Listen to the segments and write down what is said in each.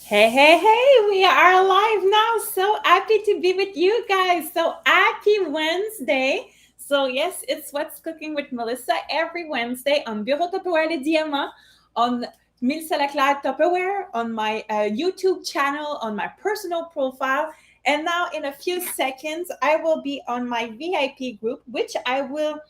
Hey, hey, hey, we are live now. So happy to be with you guys. So happy Wednesday. So, yes, it's What's Cooking with Melissa every Wednesday on Bureau Tupperware Les Diamants, on Melissa Leclerc Tupperware, on my YouTube channel, on my personal profile. And now, in a few seconds, I will be on my VIP group, which I will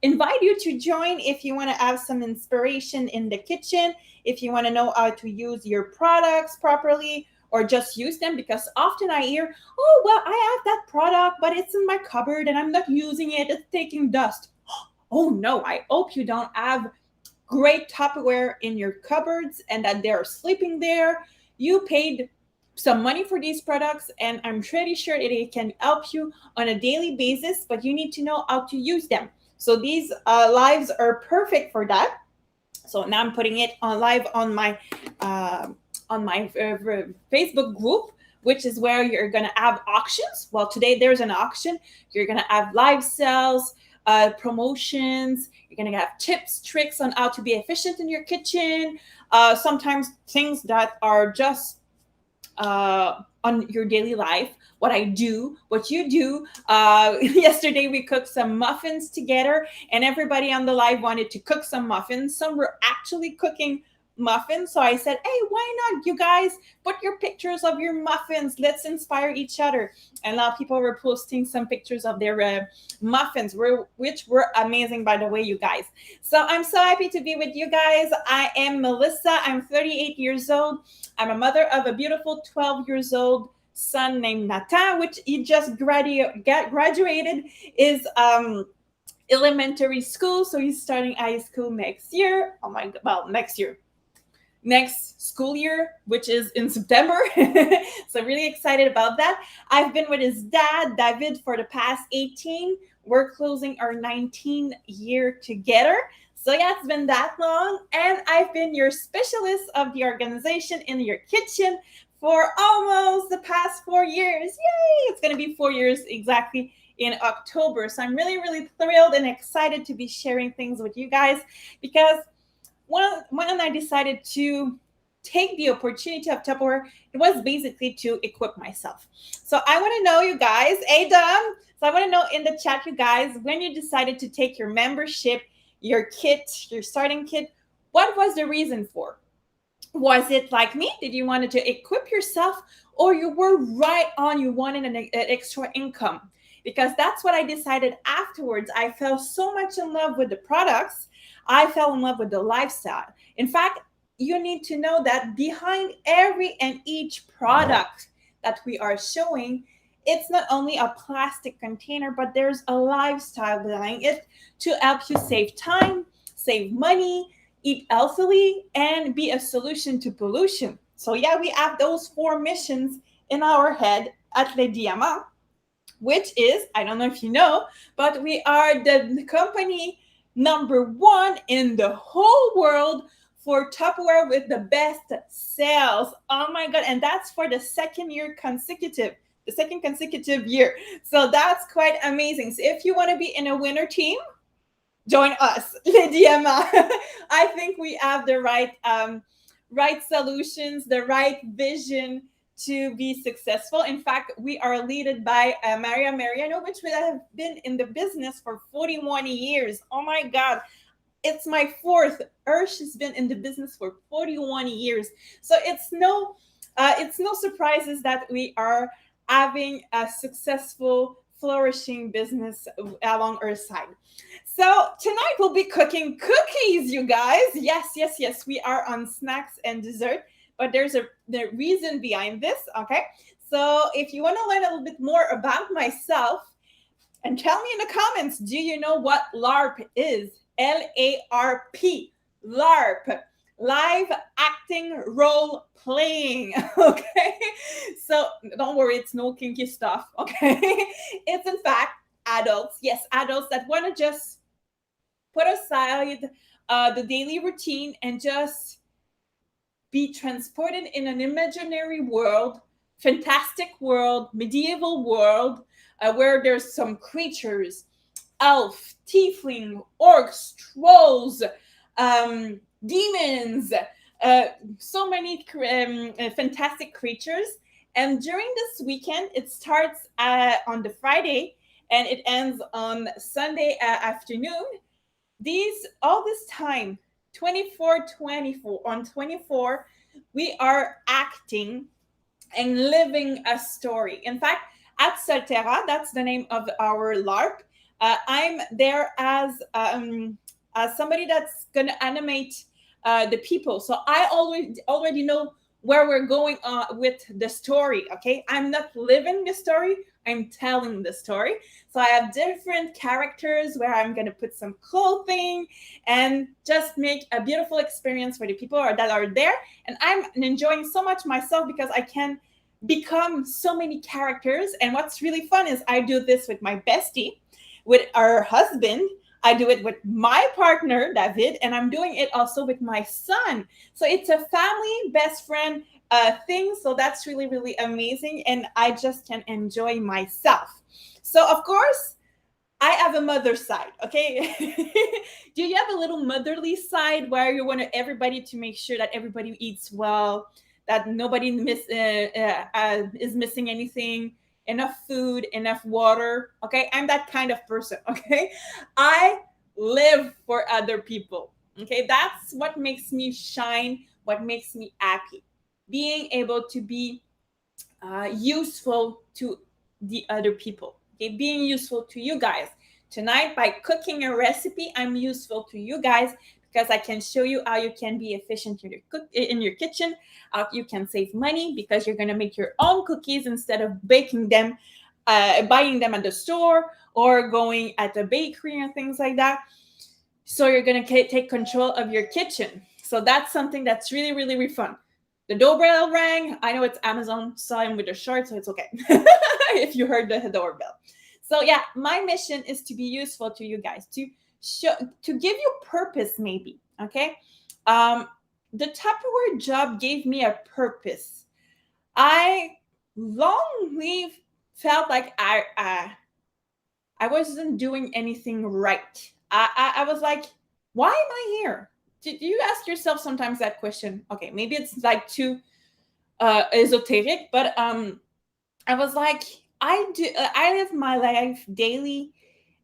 invite you to join if you want to have some inspiration in the kitchen, if you want to know how to use your products properly or just use them, because often I hear, oh, well, I have that product, but it's in my cupboard and I'm not using it. It's taking dust. Oh, no, I hope you don't have great Tupperware in your cupboards and that they're sleeping there. You paid some money for these products, and I'm pretty sure that it can help you on a daily basis, but you need to know how to use them. So these lives are perfect for that. So now I'm putting it on live uh, on my Facebook group, which is where you're gonna have auctions. Well, today there's an auction. You're gonna have live sales, promotions. You're gonna have tips, tricks on how to be efficient in your kitchen. Sometimes things that are just on your daily life, what I do, what you do. Yesterday we cooked some muffins together, and everybody on the live wanted to cook some muffins. Some were actually cooking muffins, so I said, hey, why not, you guys, put your pictures of your muffins, let's inspire each other. And a lot of people were posting some pictures of their muffins, which were amazing, by the way, you guys. So I'm so happy to be with you guys. I am Melissa. I'm 38 years old. I'm a mother of a beautiful 12 years old son named Nathan, which he just graduated is elementary school. So he's starting high school next year. Oh my God, well, next school year, which is in September. So really excited about that. I've been with his dad, David, for the past 18. We're closing our 19 year together. So yeah, it's been that long. And I've been your specialist of the organization in your kitchen for almost the past 4 years. Yay! It's going to be 4 years exactly in October. So I'm really, really thrilled and excited to be sharing things with you guys, because when I decided to take the opportunity of Tupperware, it was basically to equip myself. So I want to know, you guys, hey Dom, so I want to know in the chat, you guys, when you decided to take your membership, your kit, your starting kit, what was the reason for? Was it like me? Did you wanted to equip yourself, or you were right on, you wanted an extra income? Because that's what I decided afterwards. I fell so much in love with the products. I fell in love with the lifestyle. In fact, you need to know that behind every and each product that we are showing, it's not only a plastic container, but there's a lifestyle behind it to help you save time, save money, eat healthily, and be a solution to pollution. So yeah, we have those four missions in our head at Les Diamants, which is, I don't know if you know, but we are the company number one in the whole world for Tupperware with the best sales. Oh my God. And that's for the second consecutive year. So that's quite amazing. So if you want to be in a winner team, join us, Lydia Ma. I think we have the right solutions, the right vision to be successful. In fact, we are led by Maria Mariano, which we have been in the business for 41 years. Oh my God. It's my fourth. She's been in the business for 41 years. So it's no surprises that we are having a successful, flourishing business along her side. So tonight we'll be cooking cookies, you guys. Yes, yes, yes. We are on snacks and dessert, but there's the reason behind this. Okay. So if you want to learn a little bit more about myself, and tell me in the comments, do you know what LARP is? LARP. LARP. Live acting role playing. Okay. So don't worry, it's no kinky stuff. Okay. It's in fact adults. Yes, adults that want to just put aside the daily routine and just be transported in an imaginary world, fantastic world, medieval world, where there's some creatures, tiefling, orcs, trolls, demons, uh, so many fantastic creatures. And during this weekend, it starts on the Friday and it ends on Sunday afternoon. These all this time, 24 on 24, we are acting and living a story. In fact, at Solterra, that's the name of our LARP. I'm there as somebody that's going to animate the people. So I already know where we're going with the story. Okay, I'm not living the story. I'm telling the story. So I have different characters where I'm going to put some clothing and just make a beautiful experience for the people that are there. And I'm enjoying so much myself because I can become so many characters. And what's really fun is I do this with my bestie, with our husband. I do it with my partner, David, and I'm doing it also with my son. So it's a family best friend thing. So that's really, really amazing. And I just can enjoy myself. So, of course, I have a mother side, okay? Do you have a little motherly side where you want everybody to make sure that everybody eats well, that nobody is missing anything, enough food, enough water, okay? I'm that kind of person, okay? I live for other people, okay? That's what makes me shine, what makes me happy. Being able to be useful to the other people. Okay, being useful to you guys. Tonight, by cooking a recipe, I'm useful to you guys because I can show you how you can be efficient in your kitchen. How you can save money because you're going to make your own cookies instead of baking them, buying them at the store or going at a bakery and things like that. So you're going to take control of your kitchen. So that's something that's really, really, really fun. The doorbell rang. I know it's Amazon, saw him with a shirt, so it's okay if you heard the doorbell. So yeah, my mission is to be useful to you guys, to show, to give you purpose, maybe. Okay, the Tupperware job gave me a purpose. I longly felt like I wasn't doing anything right. I was like, why am I here? Did you ask yourself sometimes that question? Okay, maybe it's like too esoteric, but I was like, I live my life daily,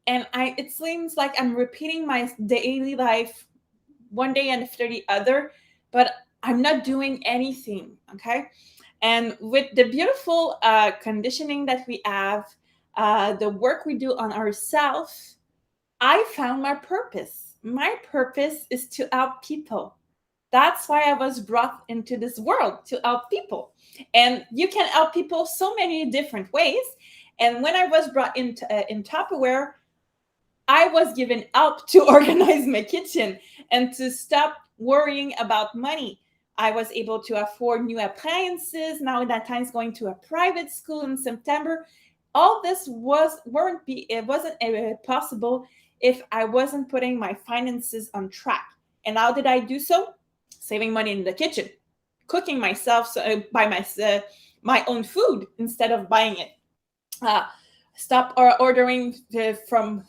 and it seems like I'm repeating my daily life one day after the other, but I'm not doing anything. Okay, and with the beautiful conditioning that we have, the work we do on ourselves, I found my purpose. My purpose is to help people. That's why I was brought into this world, to help people. And you can help people so many different ways. And when I was brought in Tupperware, I was given help to organize my kitchen and to stop worrying about money. I was able to afford new appliances. Now that time's going to a private school in September. All this it wasn't possible if I wasn't putting my finances on track. And how did I do so? Saving money in the kitchen, cooking myself by my own food instead of buying it. Uh, stop ordering from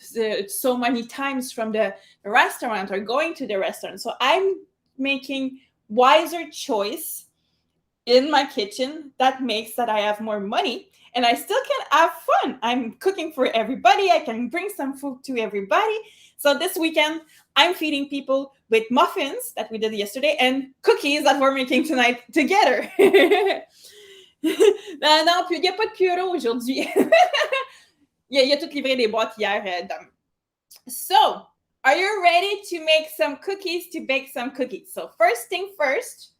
so many times from the restaurant or going to the restaurant. So I'm making wiser choice in my kitchen that makes that I have more money and I still can have fun. I'm cooking for everybody. I can bring some food to everybody. So this weekend, I'm feeding people with muffins that we did yesterday and cookies that we're making tonight together. Non, il n'y a pas de bureau aujourd'hui. Il a tout livré des boîtes hier. So, are you ready to make some cookies, to bake some cookies? So first thing first,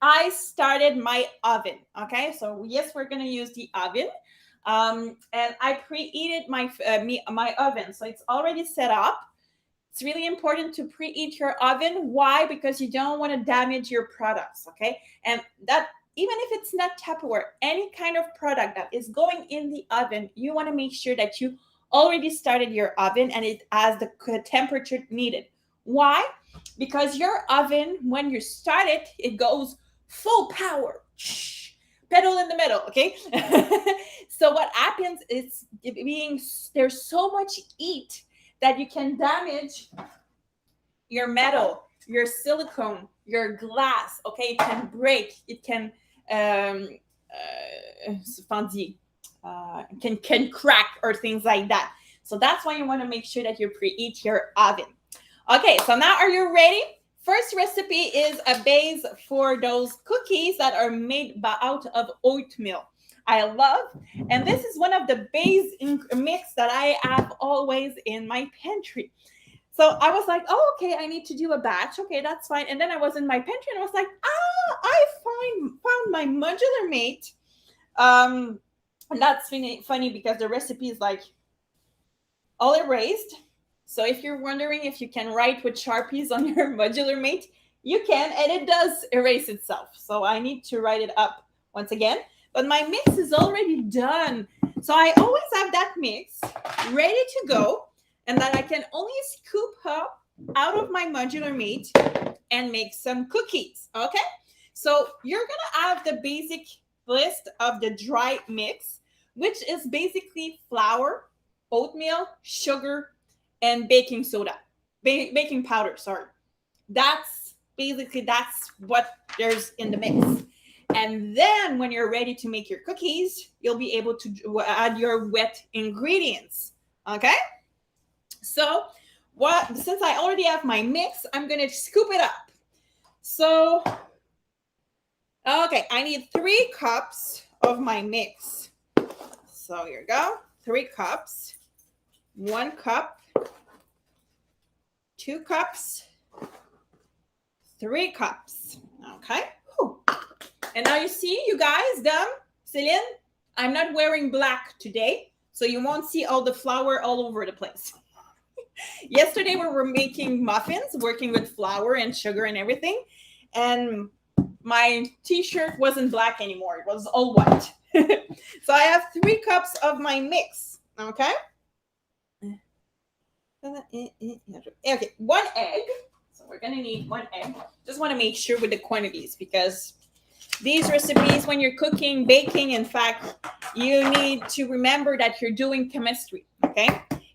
I started my oven. Okay, so yes, we're gonna use the oven, and I preheated my oven, so it's already set up. It's really important to preheat your oven. Why? Because you don't want to damage your products. Okay, and that even if it's not Tupperware, any kind of product that is going in the oven, you want to make sure that you already started your oven and it has the temperature needed. Why? Because your oven, when you start it, it goes full power. Pedal in the middle, okay? So what happens is there's so much heat that you can damage your metal. your silicone, your glass, okay, it can break, it can can crack or things like that. So that's why you want to make sure that you preheat your oven. Okay, so now are you ready? First recipe is a base for those cookies that are made out of oatmeal. I love, and this is one of the base mix that I have always in my pantry. So I was like, oh, okay, I need to do a batch. Okay, that's fine. And then I was in my pantry and I was like, I found my modular mate. And that's funny because the recipe is like all erased. So if you're wondering if you can write with Sharpies on your modular mate, you can, and it does erase itself. So I need to write it up once again. But my mix is already done. So I always have that mix ready to go, and that I can only scoop up out of my modular mate and make some cookies. Okay? So you're gonna have the basic list of the dry mix, which is basically flour, oatmeal, sugar, and baking soda, baking powder. Sorry, that's what there's in the mix. And then when you're ready to make your cookies, you'll be able to add your wet ingredients. Okay. So since I already have my mix, I'm gonna scoop it up. So okay, I need 3 cups of my mix. So here you go, 3 cups, 1 cup, 2 cups, 3 cups. Okay. Whew. And now you see, you guys, Celine, I'm not wearing black today, so you won't see all the flour all over the place. Yesterday we were making muffins, working with flour and sugar and everything, and my t-shirt wasn't black anymore. It was all white. So I have 3 cups of my mix. Okay. Okay, 1 egg. So we're gonna need 1 egg. Just want to make sure with the quantities, because these recipes, when you're cooking, baking, in fact, you need to remember that you're doing chemistry. Okay,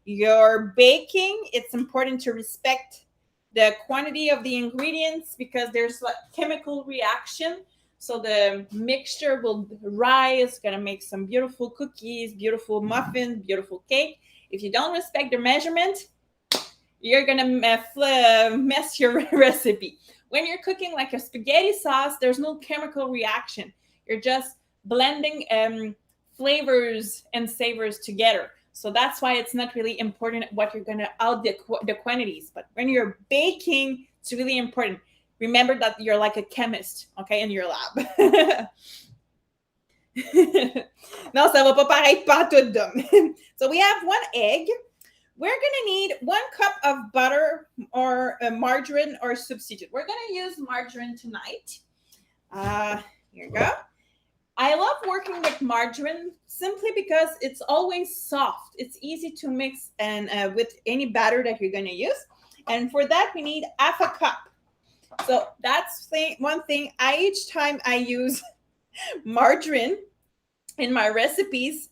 you're baking. It's important to respect the quantity of the ingredients, because there's like chemical reaction. So the mixture will rise, gonna make some beautiful cookies, beautiful muffins, beautiful cake. If you don't respect the measurement, you're gonna mess your recipe. When you're cooking like a spaghetti sauce, there's no chemical reaction. You're just blending flavors and savors together. So that's why it's not really important what you're gonna add the quantities. But when you're baking, it's really important. Remember that you're like a chemist, okay, in your lab. Non, ça va pas paraître pantoute d'homme. So we have 1 egg. We're gonna need 1 cup of butter or margarine or substitute. We're gonna use margarine tonight. Here you go. I love working with margarine simply because it's always soft. It's easy to mix and with any batter that you're gonna use. And for that, we need half a cup. So that's one thing. Each time I use margarine in my recipes,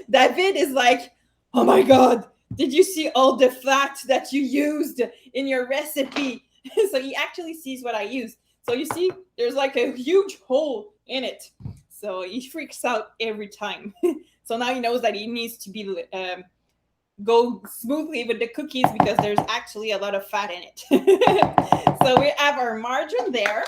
David is like, oh my God, did you see all the fat that you used in your recipe? So he actually sees what I use. So you see, there's like a huge hole in it. So he freaks out every time. So now he knows that he needs to be go smoothly with the cookies, because there's actually a lot of fat in it. So we have our margarine there.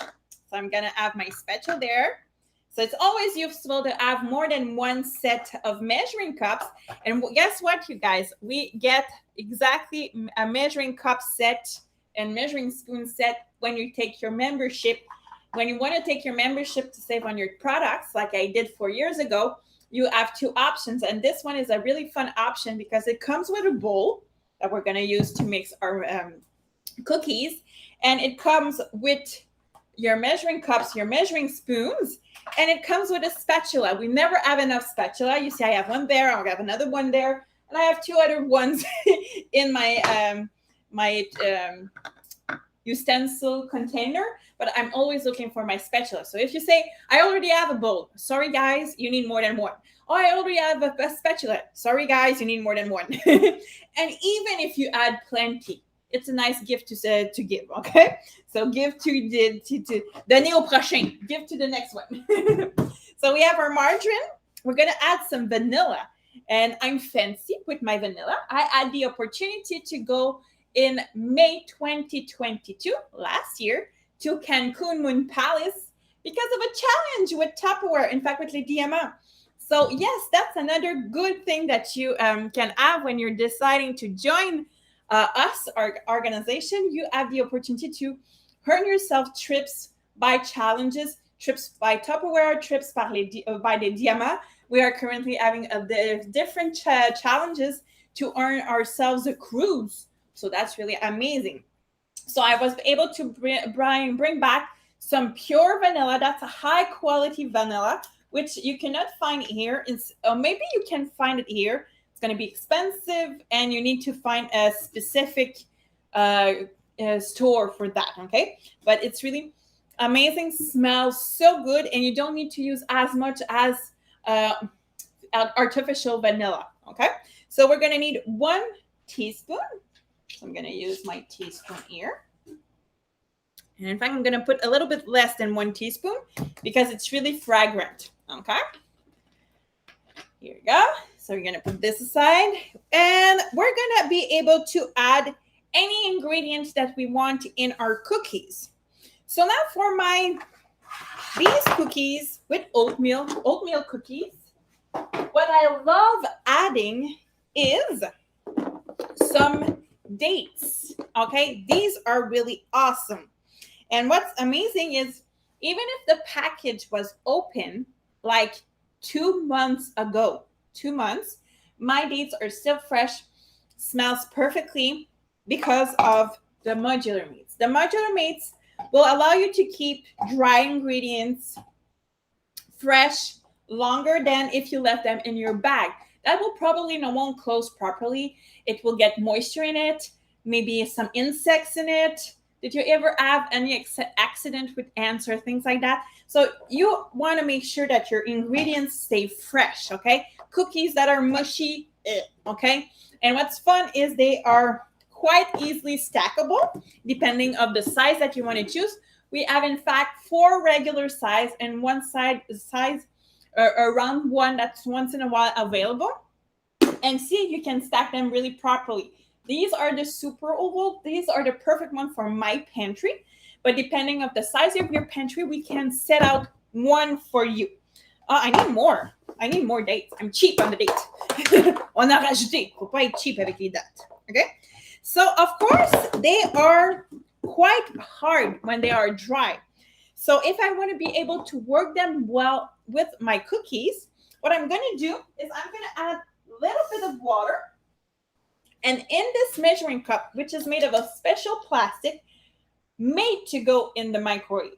So I'm gonna have my spatula there. So it's always useful to have more than 1 set of measuring cups. And guess what, you guys? We get exactly a measuring cup set and measuring spoon set when you take your membership. When you want to take your membership to save on your products, like I did 4 years ago, you have 2 options. And this one is a really fun option because it comes with a bowl that we're going to use to mix our cookies. And it comes with your measuring cups, your measuring spoons, and it comes with a spatula. We never have enough spatula. You see, I have 1 there, I have another 1 there, and I have 2 other ones in my utensil container, but I'm always looking for my spatula. So if you say, I already have a bowl, sorry guys, you need more than 1. Oh, I already have a spatula. Sorry guys, you need more than 1. And even if you add plenty, it's a nice gift to give, okay? So give to donner au prochain, give to the next one. So we have our margarine. We're gonna add some vanilla, and I'm fancy with my vanilla. I had the opportunity to go in May 2022, last year, to Cancun Moon Palace because of a challenge with Tupperware, in fact, with Les Diamants. So yes, that's another good thing that you can have when you're deciding to join us, our organization. You have the opportunity to earn yourself trips by challenges, trips by Tupperware, trips by Les Diamants. We are currently having different challenges to earn ourselves a cruise. So that's really amazing. So I was able to bring back some pure vanilla. That's a high quality vanilla, which you cannot find here. Maybe you can find it here. It's going to be expensive, and you need to find a specific store for that, okay? But it's really amazing, smells so good, and you don't need to use as much as artificial vanilla, okay? So we're going to need 1 teaspoon. So I'm going to use my teaspoon here. And in fact, I'm going to put a little bit less than 1 teaspoon because it's really fragrant, okay? Here we go. So we're going to put this aside, and we're going to be able to add any ingredients that we want in our cookies. So now for these cookies with oatmeal cookies, what I love adding is some dates, okay? These are really awesome. And what's amazing is even if the package was open like 2 months ago, 2 months, my dates are still fresh, smells perfectly because of the modular meats. The modular meats will allow you to keep dry ingredients fresh longer than if you left them in your bag. That will probably won't close properly. It will get moisture in it, maybe some insects in it. Did you ever have any accident with ants or things like that? So you want to make sure that your ingredients stay fresh, okay? Cookies that are mushy, okay? And what's fun is they are quite easily stackable depending on the size that you want to choose. We have, in fact, 4 regular size and one size around one that's once in a while available. And see if you can stack them really properly. These are the super oval. These are the perfect one for my pantry. But depending on the size of your pantry, we can set out one for you. I need more. I need more dates. I'm cheap on the date. On a rajouté. Faut pas être cheap avec les dates. Okay? So, of course, they are quite hard when they are dry. So if I want to be able to work them well with my cookies, what I'm going to do is I'm going to add a little bit of water. And in this measuring cup, which is made of a special plastic made to go in the microwave.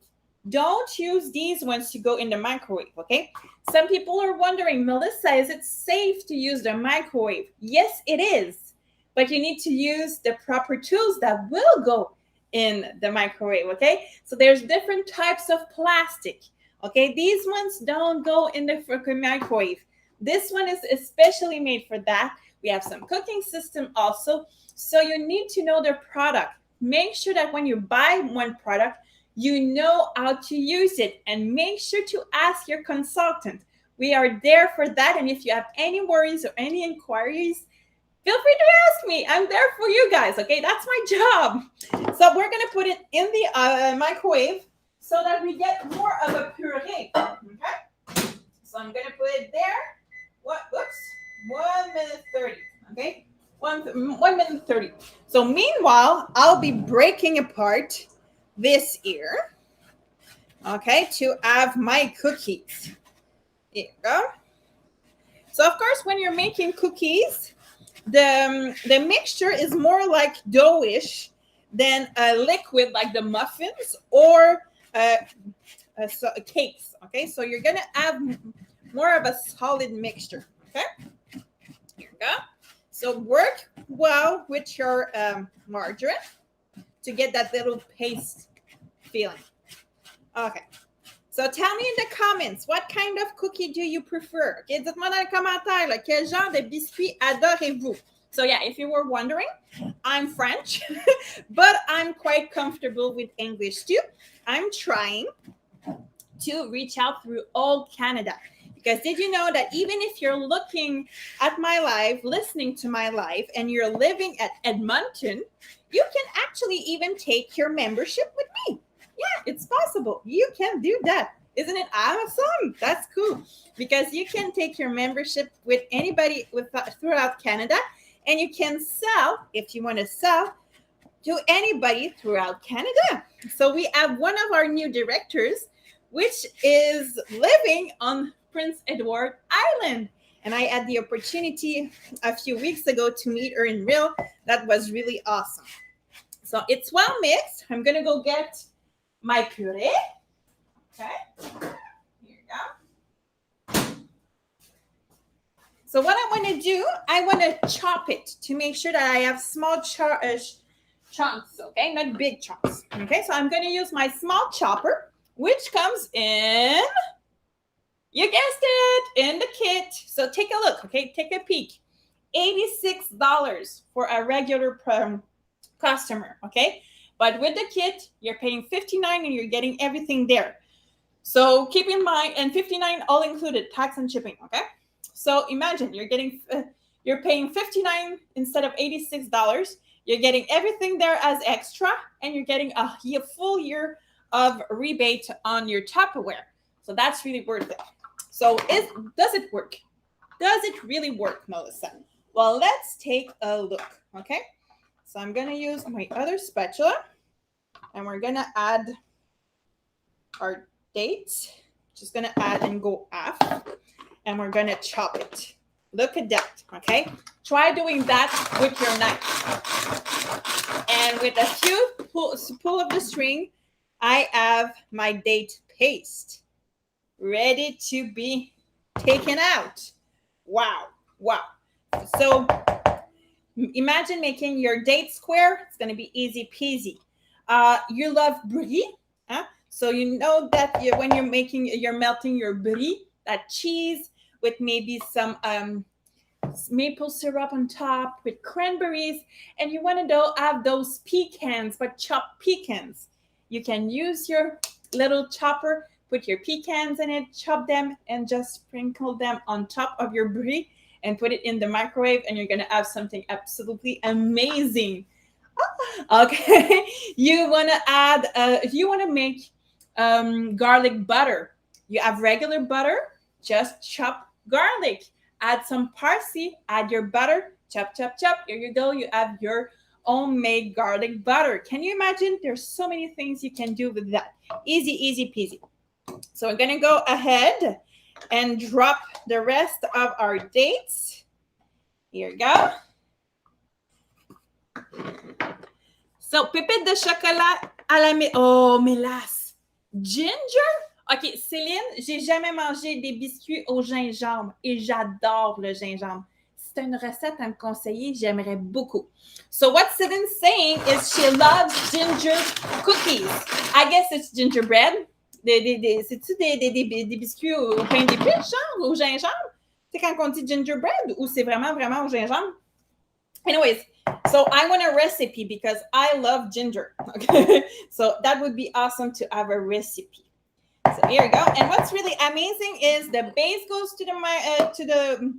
Don't use these ones to go in the microwave, okay? Some people are wondering, Melissa, is it safe to use the microwave? Yes, it is. But you need to use the proper tools that will go in the microwave, okay? So there's different types of plastic, okay? These ones don't go in the microwave. This one is especially made for that. We have some cooking system also. So you need to know the product. Make sure that when you buy one product, you know how to use it, and make sure to ask your consultant. We are there for that. And if you have any worries or any inquiries, feel free to ask me. I'm there for you guys, okay? That's my job. So we're going to put it in the microwave so that we get more of a puree, okay? So I'm going to put it there. Whoops, 1 minute 30, okay? 1 minute 30. So meanwhile, I'll be breaking apart this here, okay, to have my cookies. Here you go. So of course, when you're making cookies, the mixture is more like dough-ish than a liquid like the muffins or cakes, okay? So you're gonna have more of a solid mixture, okay? Here we go. So work well with your margarine to get that little paste feeling. Okay. So tell me in the comments, what kind of cookie do you prefer? Okay, dites-moi dans les commentaires, là, quel genre de biscuit adorez-vous? So yeah, if you were wondering, I'm French, but I'm quite comfortable with English too. I'm trying to reach out through all Canada. Because did you know that even if you're looking at my live, listening to my live, and you're living at Edmonton, you can actually even take your membership with me. Yeah, it's possible. You can do that. Isn't it awesome? That's cool. Because you can take your membership with anybody throughout Canada, and you can sell, if you want to sell, to anybody throughout Canada. So we have one of our new directors, which is living on Prince Edward Island. And I had the opportunity a few weeks ago to meet her in real. That was really awesome. So it's well mixed. I'm going to go get my puree. Okay. Here you go. So what I want to do, I want to chop it to make sure that I have small chunks, okay? Not big chunks, okay? So I'm going to use my small chopper, which comes in, you guessed it, in the kit. So take a look, okay? Take a peek. $86 for a regular customer, okay? But with the kit, you're paying $59 and you're getting everything there. So keep in mind, and $59 all included, tax and shipping, okay? So imagine you're paying $59 instead of $86. You're getting everything there as extra, and you're getting a full year of rebate on your Tupperware. So that's really worth it. So does it work? Does it really work, Melissa? Well, let's take a look, okay? So I'm going to use my other spatula, and we're going to add our dates. Just going to add and go half, and we're going to chop it. Look at that, okay? Try doing that with your knife. And with a few pull of the string, I have my date paste ready to be taken out. Wow, wow. So imagine making your date square. It's going to be easy peasy. You love brie, huh? So you know that when you're melting your brie, that cheese with maybe some maple syrup on top with cranberries, and you want to have those pecans, but chopped pecans. You can use your little chopper, put your pecans in it, chop them, and just sprinkle them on top of your brie and put it in the microwave, and you're going to have something absolutely amazing. Okay, you want to add, if you want to make garlic butter, you have regular butter, just chop garlic, add some parsley, add your butter, chop, chop, chop. Here you go. You have your homemade garlic butter. Can you imagine? There's so many things you can do with that. Easy, easy peasy. So we're going to go ahead and drop the rest of our dates. Here you go. So, pépite de chocolat à la mélasse. Ginger? OK, Céline, j'ai jamais mangé des biscuits au gingembre et j'adore le gingembre. Si tu as une recette à me conseiller, j'aimerais beaucoup. So what Céline's saying is she loves ginger cookies. I guess it's gingerbread. C'est-tu des biscuits au pain d'épices, genre, au gingembre? C'est quand on dit gingerbread ou c'est vraiment au gingembre? Anyways, so I want a recipe because I love ginger. Okay, so that would be awesome to have a recipe. So here you go. And what's really amazing is the base goes to the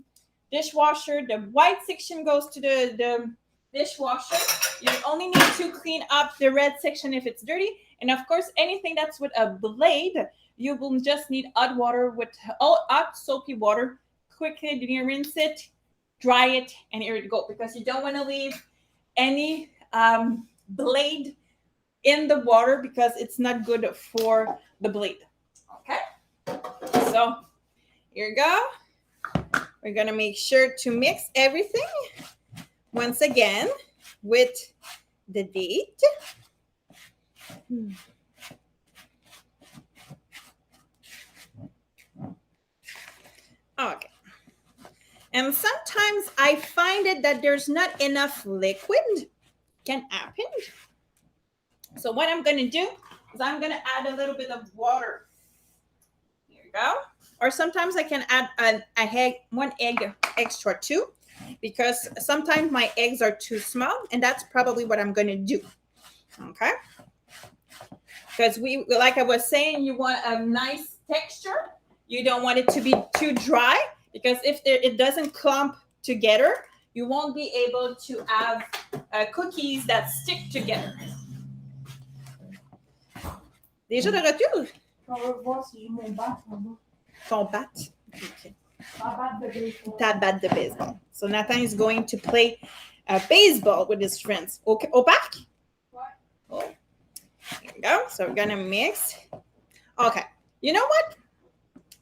dishwasher. The white section goes to the dishwasher. You only need to clean up the red section if it's dirty. And of course, anything that's with a blade, you will just need hot water with hot soapy water. Quickly rinse it, dry it, and here you go. Because you don't want to leave any blade in the water because it's not good for the blade. Okay, so here you go. We're gonna make sure to mix everything once again with the date. Okay. And sometimes I find it that there's not enough liquid. Can happen. So what I'm going to do is I'm going to add a little bit of water. Here you go. Or sometimes I can add one egg extra too. because sometimes my eggs are too small, and that's probably what I'm going to do. Okay. Because like I was saying, you want a nice texture. You don't want it to be too dry, because if it doesn't clump together, you won't be able to have cookies that stick together. Déjà de retour? On va voir si j'ai mon bat. Ton bat? Okay. Ma batte de baseball. Ta batte de baseball. So Nathan is going to play baseball with his friends. Okay. Au parc? What? Oh. There we go. So we're going to mix. Okay. You know what?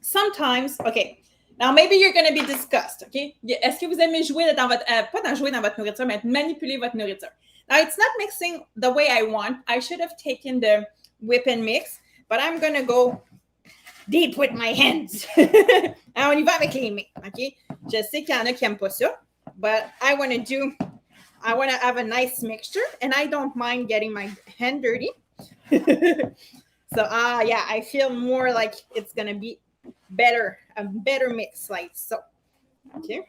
Sometimes, okay. Now maybe you're going to be disgusted, okay? Est-ce que vous aimez jouer dans votre, pas jouer dans votre nourriture, mais manipuler votre nourriture? Now it's not mixing the way I want. I should have taken the whip and mix, but I'm going to go deep with my hands. Alors, on y va avec les mains, okay? Je sais qu'il y en a qui n'aiment pas ça, but I want to have a nice mixture, and I don't mind getting my hand dirty. So, yeah, I feel more like it's going to be better, a better mix like so. Okay.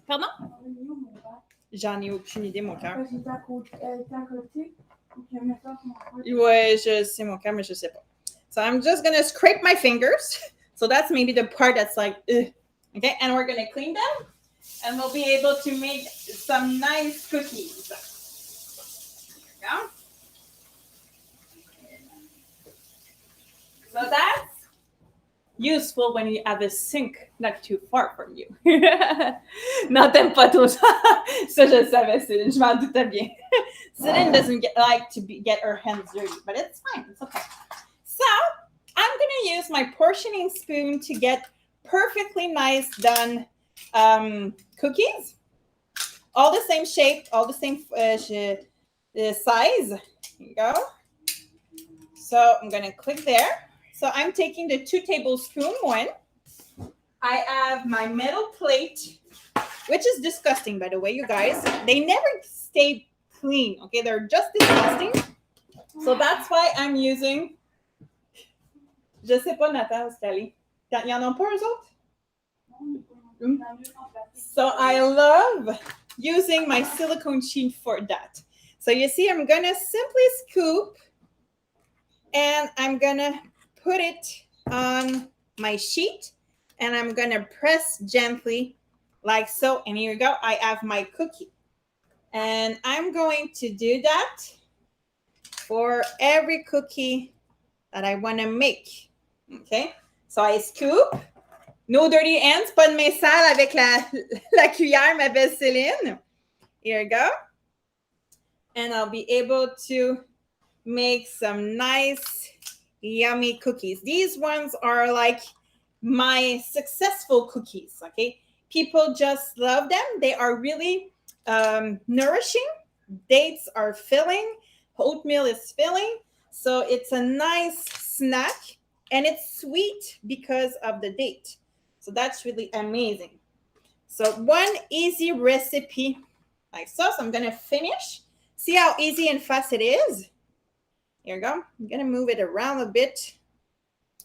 Pardon? J'en ai aucune idée, mon cœur. Ouais, je sais, mon cœur, mais je sais pas. So I'm just going to scrape my fingers. So that's maybe the part that's like, ugh. Okay, and we're going to clean them, and we'll be able to make some nice cookies. There we go. So that's useful when you have a sink not too far from you. Non, t'aimes pas tout ça. Ça, je savais, Céline. Je m'en doutais bien. Céline doesn't like to get her hands dirty, but it's fine. It's okay. So I'm going to use my portioning spoon to get perfectly nice done cookies. All the same shape, all the same size. Here you go. So I'm going to click there. So I'm taking the 2 tablespoon one. I have my metal plate, which is disgusting, by the way, you guys. They never stay clean, okay? They're just disgusting. So that's why I'm using... Je sais pas, Nathan, c'est allé. Il y en a pas, eux autres? So I love using my silicone sheet for that. So you see, I'm going to simply scoop, and I'm going to put it on my sheet, and I'm going to press gently like so. And here you go. I have my cookie. And I'm going to do that for every cookie that I want to make. Okay? So I scoop. No dirty hands. Pas de main sale avec la cuillère, ma belle Céline. Here you go. And I'll be able to make some nice yummy cookies. These ones are like my successful cookies, okay? People just love them. They are really nourishing. Dates are filling. Oatmeal is filling. So it's a nice snack, and it's sweet because of the date. So that's really amazing. So one easy recipe like so. So I'm going to finish. See how easy and fast it is? Here we go. I'm going to move it around a bit.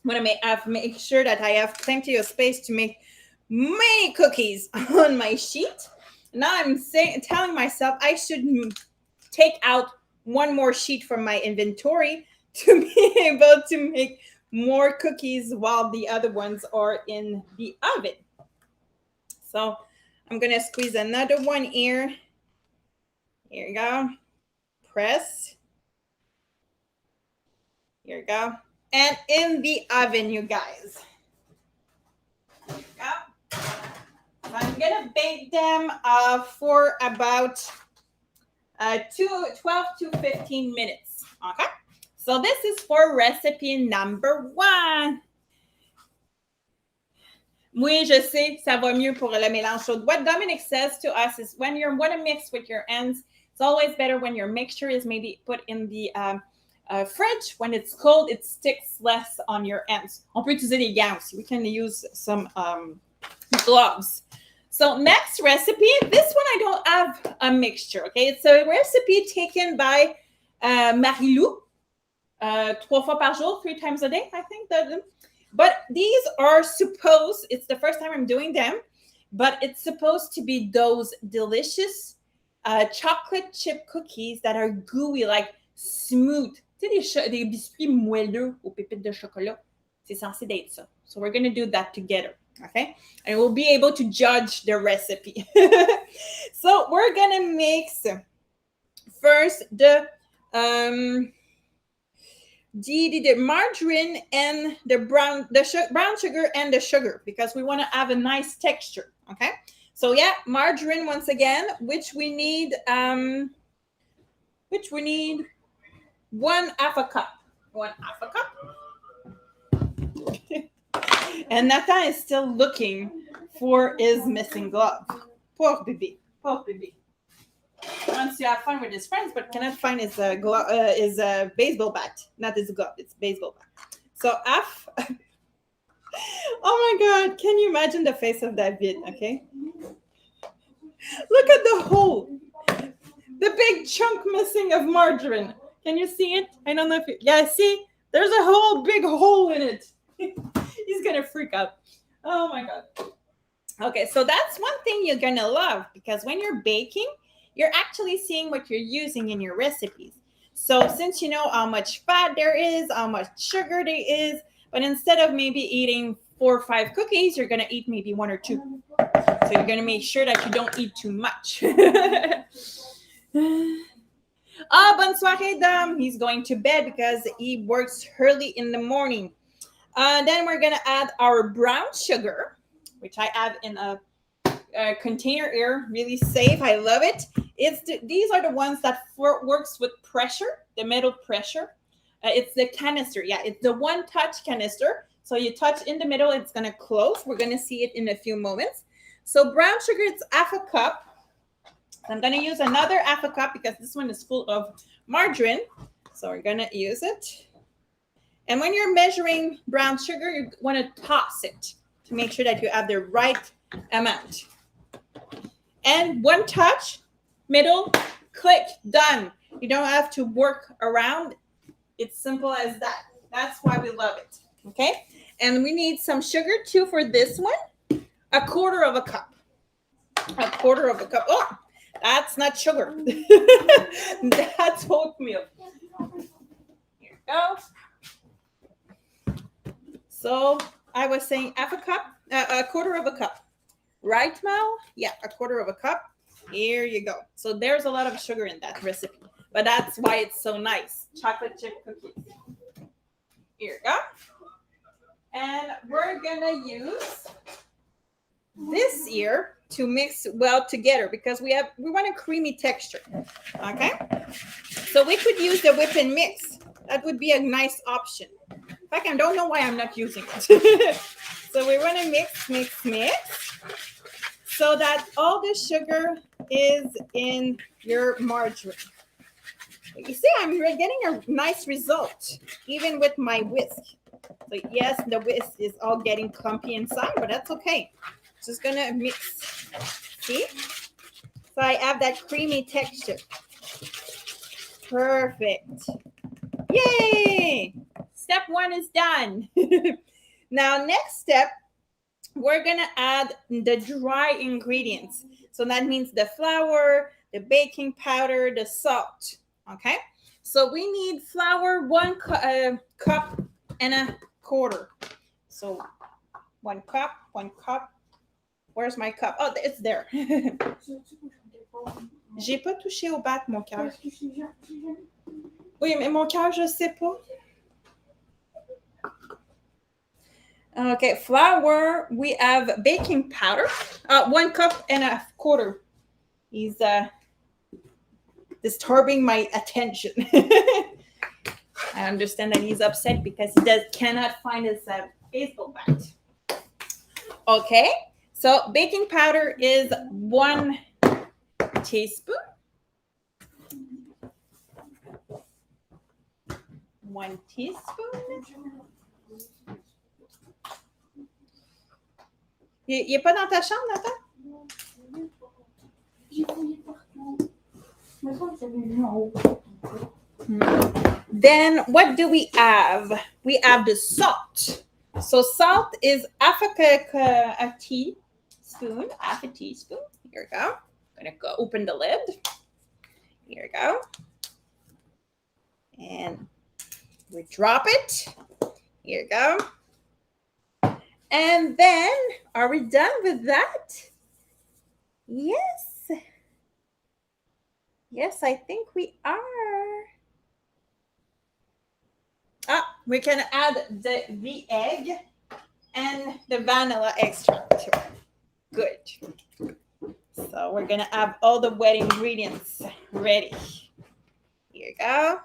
I'm going to make sure that I have plenty of space to make many cookies on my sheet. Now I'm telling myself I should take out one more sheet from my inventory to be able to make more cookies while the other ones are in the oven. So I'm going to squeeze another one here. Here you go. Press. Here you go. And in the oven, you guys. There you go. I'm going to bake them for about 12 to 15 minutes. Okay? So this is for recipe number 1. Oui, je sais, ça va mieux pour le mélange chaud. What Dominic says to us is when you want to mix with your hands, it's always better when your mixture is maybe put in the fridge. When it's cold, it sticks less on your hands. On peut utiliser des gants aussi. We can use some gloves. So next recipe, this one I don't have a mixture, okay? It's a recipe taken by Marie-Lou. 3 fois par jour, 3 times a day, I think. But these are supposed, it's the first time I'm doing them. but it's supposed to be those delicious chocolate chip cookies that are gooey, like smooth. Tu sais, des biscuits moelleux aux pépites de chocolat. C'est censé d'être ça. So we're going to do that together. Okay? And we'll be able to judge the recipe. So we're going to mix first the margarine and the brown sugar and the sugar, because we want to have a nice texture. Okay, so yeah, margarine once again, which we need 1/2 cup. 1/2 cup. And Nathan is still looking for his missing glove. Poor baby. Wants to have fun with his friends, but cannot find his baseball bat. Not his glove, it's baseball bat. So oh my God, can you imagine the face of David? Okay, look at the hole, the big chunk missing of margarine. Can you see it? I don't know if yeah, see, there's a whole big hole in it. He's gonna freak out. Oh my God. Okay, so that's one thing you're gonna love, because when you're baking, you're actually seeing what you're using in your recipes. So since you know how much fat there is, how much sugar there is, but instead of maybe eating 4 or 5 cookies, you're gonna eat maybe 1 or 2. So you're gonna make sure that you don't eat too much. Bonne soirée, Dom. He's going to bed because he works early in the morning. Then we're gonna add our brown sugar, which I have in a container here, really safe. I love it. These are the ones that works with pressure, the metal pressure. It's the canister. Yeah, it's the one touch canister. So you touch in the middle, it's gonna close. We're gonna see it in a few moments. So brown sugar, it's 1/2 cup. I'm gonna use another 1/2 cup because this one is full of margarine. So we're gonna use it. And when you're measuring brown sugar, you want to toss it to make sure that you have the right amount. And one touch, middle, click, done. You don't have to work around. It's simple as that. That's why we love it. Okay? And we need some sugar too for this one. 1/4 cup. 1/4 cup. Oh, that's not sugar. That's oatmeal. Here we go. So I was saying 1/2 cup, 1/4 cup. Right, Mel? Yeah, 1/4 cup. Here you go. So there's a lot of sugar in that recipe, but that's why it's so nice. Chocolate chip cookies. Here you go. And we're gonna use this here to mix well together because we want a creamy texture. Okay. So we could use the whip and mix. That would be a nice option. In fact, I don't know why I'm not using it. So we want to mix so that all the sugar is in your margarine. You see, I'm getting a nice result, even with my whisk. So yes, the whisk is all getting clumpy inside, but that's okay. Just gonna mix. See? So I have that creamy texture. Perfect. Yay! Step 1 is done. Now, next step, we're gonna add the dry ingredients. So that means the flour, the baking powder, the salt. Okay? So we need flour, 1 cup and 1/4. So 1 cup, 1 cup. Where's my cup? Oh, it's there. J'ai pas touché au bat, mon cœur. Oui, mais mon cœur, je sais pas. Okay, flour. We have baking powder. 1 cup and 1/4. He's disturbing my attention. I understand that he's upset because he cannot find his baseball bat. Okay, so baking powder is 1 teaspoon. 1 teaspoon. Il est pas dans ta chambre, Nathan? Then what do we have? We have the salt. So salt is 1/2 tea spoon, half a teaspoon. Here we go. I'm gonna go open the lid. Here we go. And we drop it. Here we go. And then, are we done with that? Yes. Yes, I think we are. Ah, we can add the egg and the vanilla extract. Good. So we're gonna have all the wet ingredients ready. Here you go.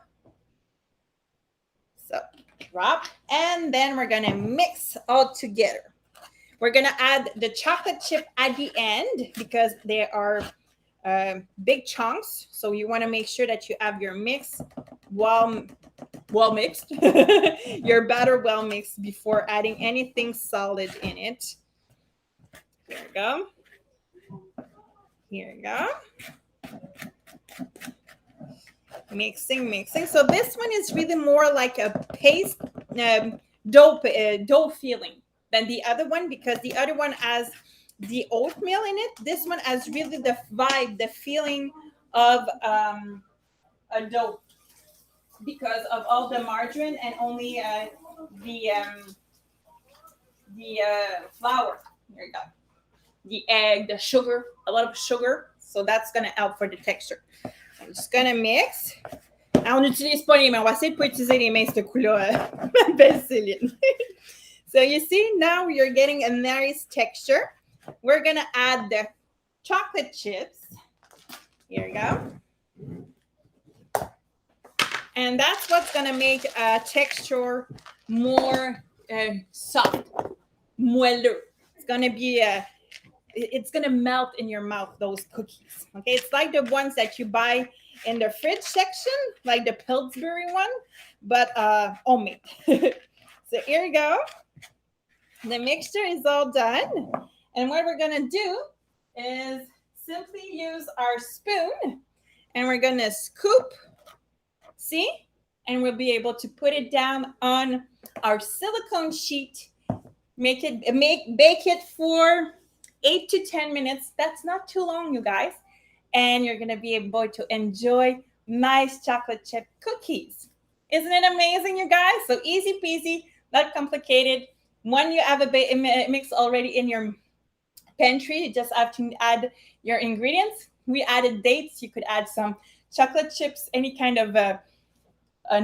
So drop, and then we're gonna mix all together. We're gonna add the chocolate chip at the end because they are big chunks. So you want to make sure that you have your mix well mixed, your batter well mixed before adding anything solid in it. Here we go. Here we go. Mixing. So this one is really more like a paste dough feeling than the other one because the other one has the oatmeal in it. This one has really the vibe, the feeling of a dough because of all the margarine and only the flour. Here you go. The egg, the sugar, a lot of sugar. So that's gonna help for the texture. I'm just gonna mix. Ah, on n'utilise pas les mains. On va essayer de pas utiliser les mains ce coup-là, ma belle Céline. So you see, now you're getting a nice texture. We're gonna add the chocolate chips. Here we go. And that's what's gonna make a texture more soft, moelleux. It's gonna be it's gonna melt in your mouth, those cookies. Okay, it's like the ones that you buy in the fridge section, like the Pillsbury one, but homemade. So here we go. The mixture is all done. And what we're gonna do is simply use our spoon and we're gonna scoop, see? And we'll be able to put it down on our silicone sheet, bake it for 8 to 10 minutes. That's not too long, you guys. And you're gonna be able to enjoy nice chocolate chip cookies. Isn't it amazing, you guys? So easy peasy, not complicated. When you have a mix already in your pantry, you just have to add your ingredients. We added dates. You could add some chocolate chips, any kind of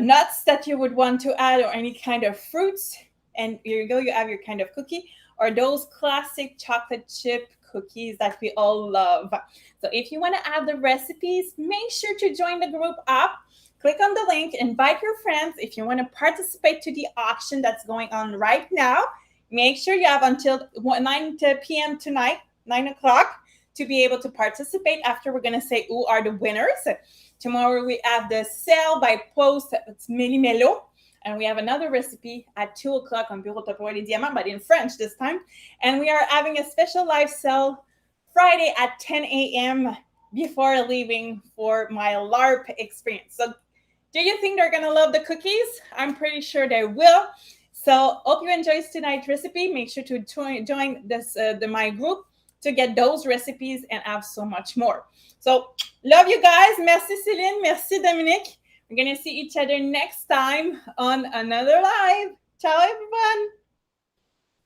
nuts that you would want to add, or any kind of fruits. And here you go, you have your kind of cookie, or those classic chocolate chip cookies that we all love. So if you want to add the recipes, make sure to join the group up. Click on the link, invite your friends. If you want to participate to the auction that's going on right now, make sure you have until 9 p.m. tonight, 9 o'clock, to be able to participate. After, we're going to say who are the winners. Tomorrow we have the sale by post. It's Meli Melo. And we have another recipe at 2 o'clock on Bureau Tupperware Les Diamants, but in French this time. And we are having a special live sale Friday at 10 a.m. before leaving for my LARP experience. So do you think they're going to love the cookies? I'm pretty sure they will. So hope you enjoyed tonight's recipe. Make sure to join this my group to get those recipes and have so much more. So love you guys. Merci Céline. Merci Dominique. We're going to see each other next time on another live. Ciao, everyone.